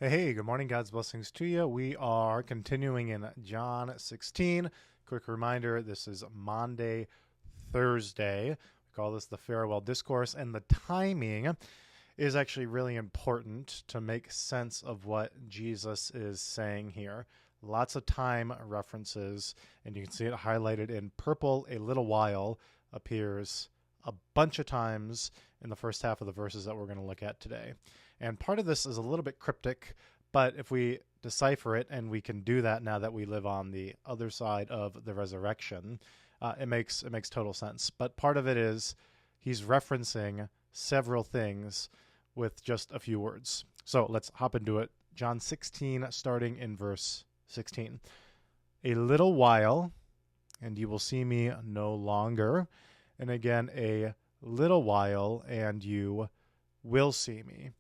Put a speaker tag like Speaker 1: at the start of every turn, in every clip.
Speaker 1: Hey, good morning. God's blessings to you. We are continuing in John 16. Quick reminder, this is Maundy, Thursday. We call this the farewell discourse, and the timing is actually really important to make sense of what Jesus is saying here. Lots of time references, and you can see it highlighted in purple. A little while appears a bunch of times in the first half of the verses that we're going to look at today. And part of this is a little bit cryptic, but if we decipher it, and we can do that now that we live on the other side of the resurrection, it makes total sense. But part of it is he's referencing several things with just a few words. So let's hop into it. John 16, starting in verse 16. A little while, and you will see me no longer. And again, a little while, and you will see me.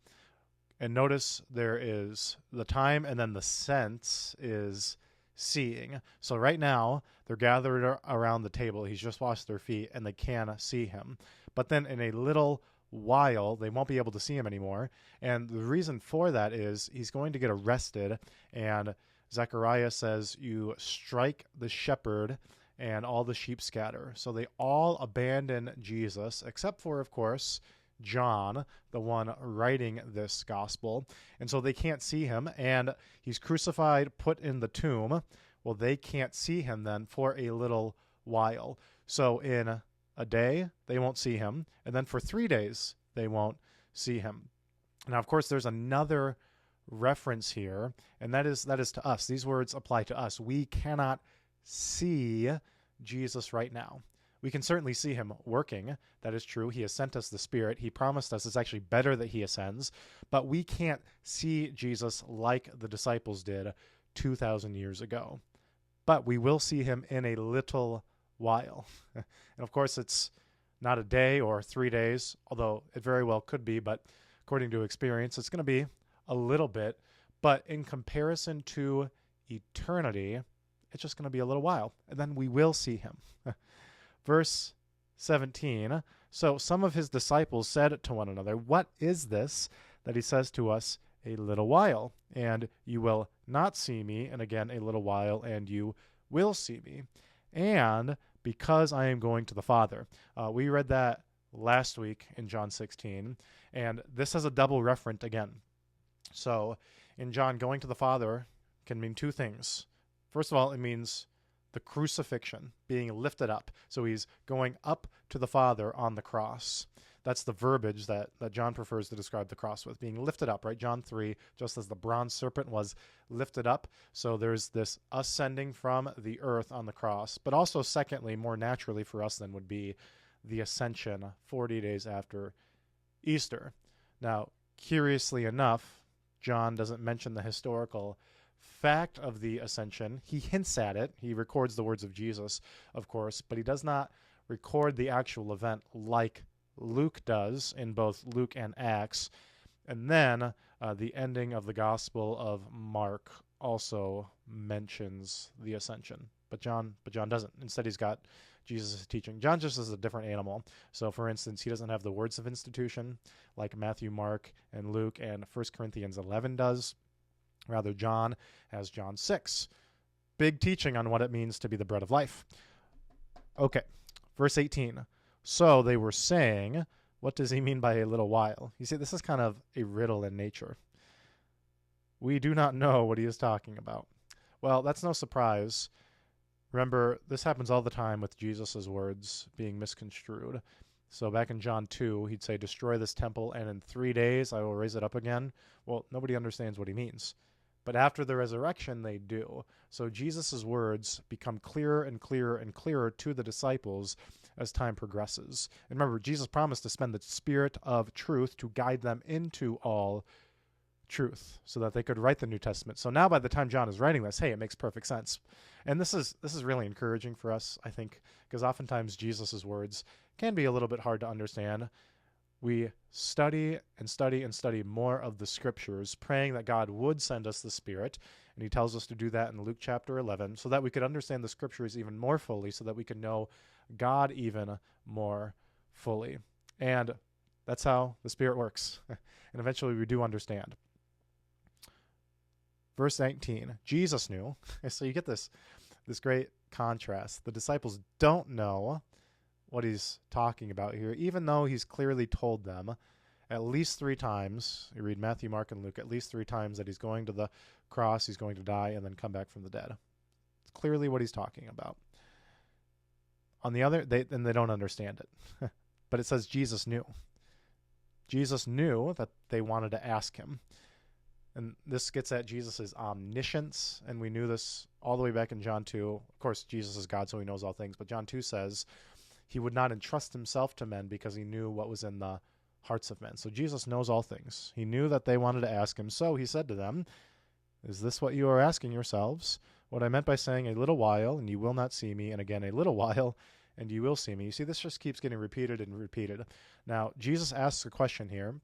Speaker 1: And notice there is the time, and then the sense is seeing. So right now, they're gathered around the table. He's just washed their feet, and they can see him. But then in a little while, they won't be able to see him anymore. And the reason for that is he's going to get arrested. And Zechariah says, you strike the shepherd, and all the sheep scatter. So they all abandon Jesus, except for, of course, John, the one writing this gospel. And so they can't see him, and he's crucified, put in the tomb. Well, they can't see him then for a little while. So in a day, they won't see him, and then for 3 days, they won't see him. Now, of course, there's another reference here, and that is to us. These words apply to us. We cannot see Jesus right now. We can certainly see him working. That is true. He has sent us the Spirit. He promised us it's actually better that he ascends. But we can't see Jesus like the disciples did 2,000 years ago. But we will see him in a little while. And of course, it's not a day or 3 days, although it very well could be. But according to experience, it's going to be a little bit. But in comparison to eternity, it's just going to be a little while. And then we will see him. Verse 17, so some of his disciples said to one another, what is this that he says to us, a little while, and you will not see me, and again a little while, and you will see me, and because I am going to the Father. We read that last week in John 16, and this has a double referent again. So in John, going to the Father can mean two things. First of all, it means the crucifixion, being lifted up. So he's going up to the Father on the cross. That's the verbiage that John prefers to describe the cross with, being lifted up, right? John 3, just as the bronze serpent was lifted up. So there's this ascending from the earth on the cross. But also, secondly, more naturally for us then would be the ascension 40 days after Easter. Now, curiously enough, John doesn't mention the historical fact of the ascension. He hints at it. He records the words of Jesus, of course, but he does not record the actual event like Luke does in both Luke and Acts. And then the ending of the Gospel of Mark also mentions the ascension, but John doesn't. Instead, he's got Jesus' teaching. John just is a different animal. So, for instance, he doesn't have the words of institution like Matthew, Mark, and Luke and 1 Corinthians 11 does. Rather, John has John 6. Big teaching on what it means to be the bread of life. Okay, verse 18. So they were saying, what does he mean by a little while? You see, this is kind of a riddle in nature. We do not know what he is talking about. Well, that's no surprise. Remember, this happens all the time with Jesus' words being misconstrued. So back in John 2, he'd say, destroy this temple, and in 3 days I will raise it up again. Well, nobody understands what he means. But after the resurrection, they do. So Jesus' words become clearer and clearer and clearer to the disciples as time progresses. And remember, Jesus promised to spend the Spirit of truth to guide them into all truth so that they could write the New Testament. So now by the time John is writing this, hey, it makes perfect sense. And this is really encouraging for us, I think, because oftentimes Jesus' words can be a little bit hard to understand. We study and study and study more of the scriptures, praying that God would send us the Spirit. And he tells us to do that in Luke chapter 11, so that we could understand the scriptures even more fully, so that we can know God even more fully. And that's how the Spirit works. And eventually we do understand. Verse 19, Jesus knew. So you get this great contrast. The disciples don't know what he's talking about here, even though he's clearly told them at least 3 times. You read Matthew, Mark, and Luke, at least 3 times that he's going to the cross, he's going to die, and then come back from the dead. It's clearly what he's talking about. On the other, they don't understand it. But it says Jesus knew. Jesus knew that they wanted to ask him. And this gets at Jesus' omniscience, and we knew this all the way back in John 2. Of course, Jesus is God, so he knows all things. But John 2 says he would not entrust himself to men because he knew what was in the hearts of men. So Jesus knows all things. He knew that they wanted to ask him. So he said to them, "Is this what you are asking yourselves? What I meant by saying a little while, and you will not see me, and again a little while, and you will see me." You see, this just keeps getting repeated and repeated. Now, Jesus asks a question here.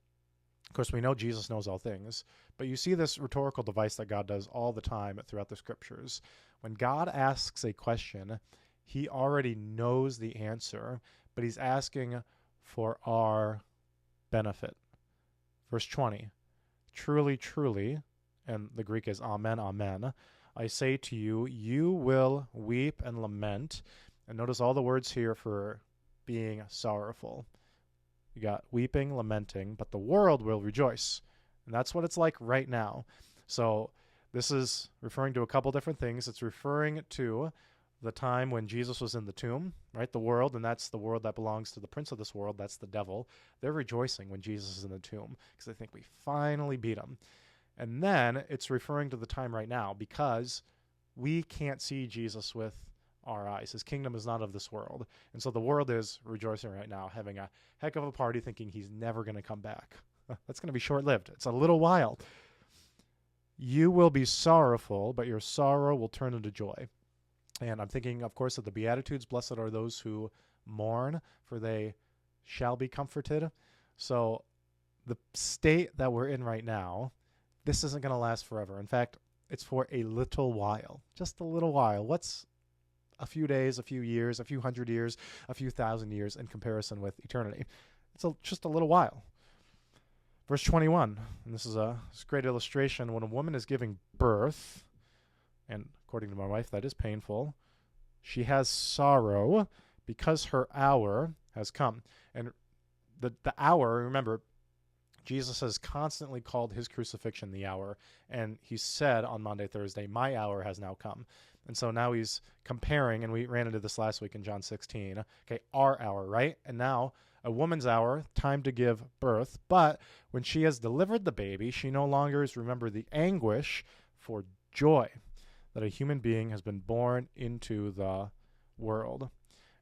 Speaker 1: Of course, we know Jesus knows all things, but you see this rhetorical device that God does all the time throughout the scriptures. When God asks a question, he already knows the answer, but he's asking for our benefit. Verse 20, "Truly, truly," and the Greek is amen, amen, "I say to you, you will weep and lament." And notice all the words here for being sorrowful. You got weeping, lamenting, but the world will rejoice. And that's what it's like right now. So this is referring to a couple different things. It's referring to the time when Jesus was in the tomb, right? The world, and that's the world that belongs to the prince of this world. That's the devil. They're rejoicing when Jesus is in the tomb because they think we finally beat him. And then it's referring to the time right now because we can't see Jesus with our eyes. His kingdom is not of this world. And so the world is rejoicing right now, having a heck of a party, thinking he's never going to come back. That's going to be short-lived. It's a little while. "You will be sorrowful, but your sorrow will turn into joy." And I'm thinking, of course, of the Beatitudes. Blessed are those who mourn, for they shall be comforted. So the state that we're in right now, this isn't going to last forever. In fact, it's for a little while, just a little while. What's a few days, a few years, a few hundred years, a few thousand years in comparison with eternity? It's just a little while. Verse 21, and this is a great illustration. When a woman is giving birth, and according to my wife, that is painful, she has sorrow because her hour has come. And the hour, remember, Jesus has constantly called his crucifixion the hour. And he said on Monday, Thursday, "My hour has now come." And so now he's comparing, and we ran into this last week in John 16. Okay, our hour, right? And now a woman's hour, time to give birth. But when she has delivered the baby, she no longer is remember the anguish for joy that a human being has been born into the world.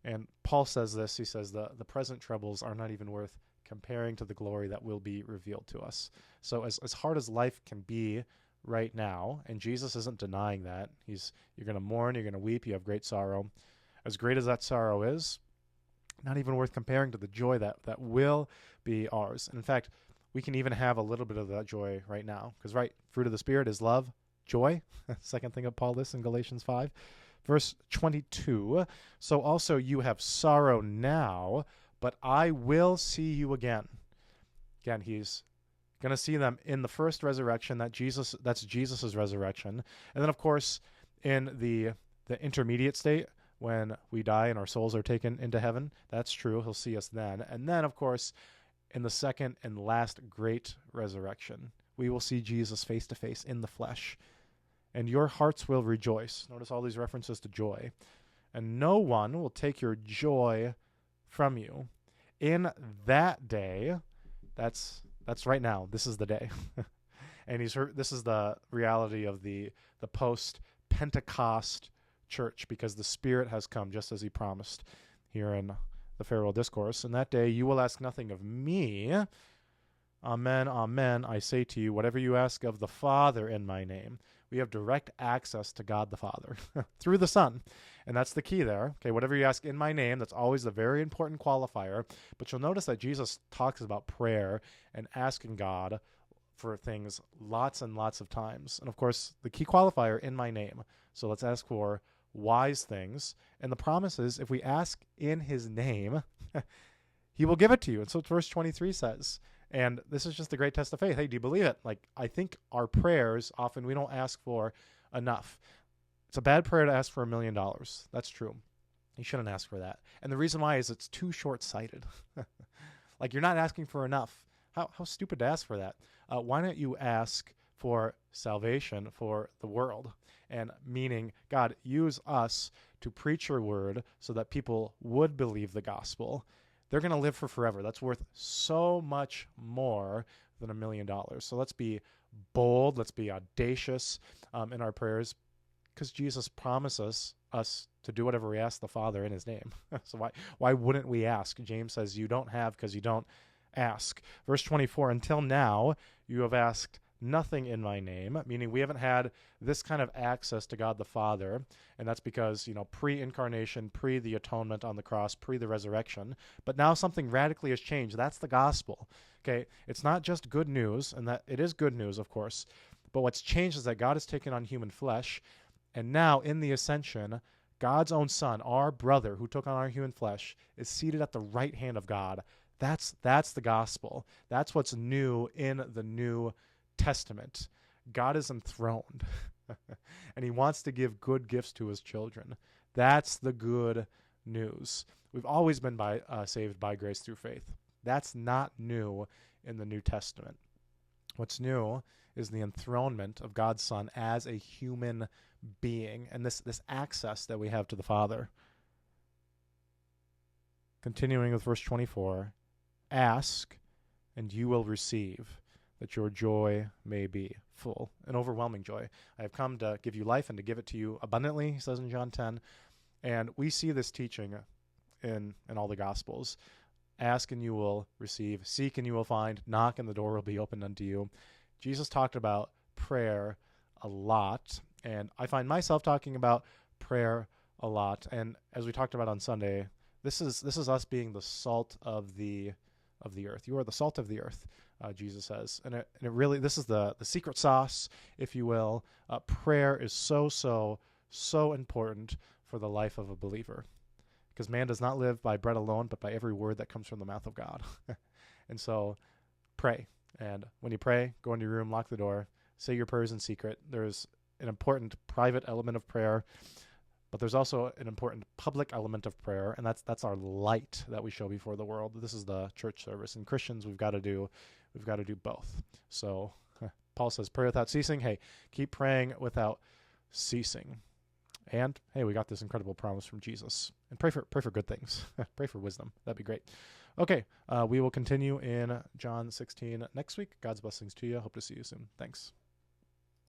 Speaker 1: And Paul says this. He says the present troubles are not even worth comparing to the glory that will be revealed to us. So as hard as life can be right now, and Jesus isn't denying that. You're going to mourn, you're going to weep, you have great sorrow. As great as that sorrow is, not even worth comparing to the joy that will be ours. And in fact, we can even have a little bit of that joy right now. Because, right, fruit of the Spirit is love, joy. Second thing of Paul lists in Galatians 5. Verse 22, "So also you have sorrow now, but I will see you again." Again, he's going to see them in the first resurrection, that's Jesus' resurrection. And then, of course, in the intermediate state, when we die and our souls are taken into heaven, that's true. He'll see us then. And then, of course, in the second and last great resurrection, we will see Jesus face to face in the flesh. "And your hearts will rejoice." Notice all these references to joy. "And no one will take your joy from you. In that day," that's right now. This is the day. And this is the reality of the post-Pentecost church, because the Spirit has come just as he promised here in the farewell discourse. "In that day you will ask nothing of me. Amen, amen, I say to you, whatever you ask of the Father in my name." We have direct access to God the Father through the Son. And that's the key there. Okay, whatever you ask in my name, that's always the very important qualifier. But you'll notice that Jesus talks about prayer and asking God for things lots and lots of times. And of course, the key qualifier, in my name. So let's ask for wise things. And the promise is, if we ask in his name, he will give it to you. And so verse 23 says, And this is just a great test of faith. Hey, do you believe it? Like, I think our prayers, often we don't ask for enough. It's a bad prayer to ask for $1 million. That's true. You shouldn't ask for that. And the reason why is it's too short-sighted. Like, you're not asking for enough. How stupid to ask for that. Why don't you ask for salvation for the world? And meaning, God, use us to preach your word so that people would believe the gospel. They're going to live for forever. That's worth so much more than $1 million. So let's be bold. Let's be audacious in our prayers, because Jesus promises us to do whatever we ask the Father in his name. So why wouldn't we ask? James says, you don't have because you don't ask. Verse 24, until now you have asked nothing in my name, meaning we haven't had this kind of access to God the Father, and that's because, pre-incarnation, pre the atonement on the cross, pre the resurrection. But now something radically has changed. That's the gospel. Okay, it's not just good news, and that it is good news, of course, but what's changed is that God has taken on human flesh, and now in the ascension, God's own Son, our brother who took on our human flesh, is seated at the right hand of God. That's the gospel. That's what's new in the New Testament. God is enthroned, and he wants to give good gifts to his children. That's the good news. We've always been saved by grace through faith. That's not new in the New Testament. What's new is the enthronement of God's Son as a human being, and this access that we have to the Father. Continuing with verse 24, ask, and you will receive, that your joy may be full. An overwhelming joy. I have come to give you life and to give it to you abundantly, he says in John 10. And we see this teaching in all the Gospels. Ask and you will receive. Seek and you will find. Knock and the door will be opened unto you. Jesus talked about prayer a lot, and I find myself talking about prayer a lot. And as we talked about on Sunday, this is us being the salt of the earth. You are the salt of the earth, Jesus says. And it really, this is the secret sauce, if you will. Prayer is so important for the life of a believer, because man does not live by bread alone, but by every word that comes from the mouth of God. And so pray. And when you pray, go into your room, lock the door, say your prayers in secret. There's an important private element of prayer, but there's also an important public element of prayer, and that's our light that we show before the world. This is the church service. And Christians, we've got to do both. So Paul says, pray without ceasing. Hey, keep praying without ceasing. And hey, we got this incredible promise from Jesus. And pray for good things. Pray for wisdom. That'd be great. Okay, we will continue in John 16 next week. God's blessings to you. Hope to see you soon. Thanks.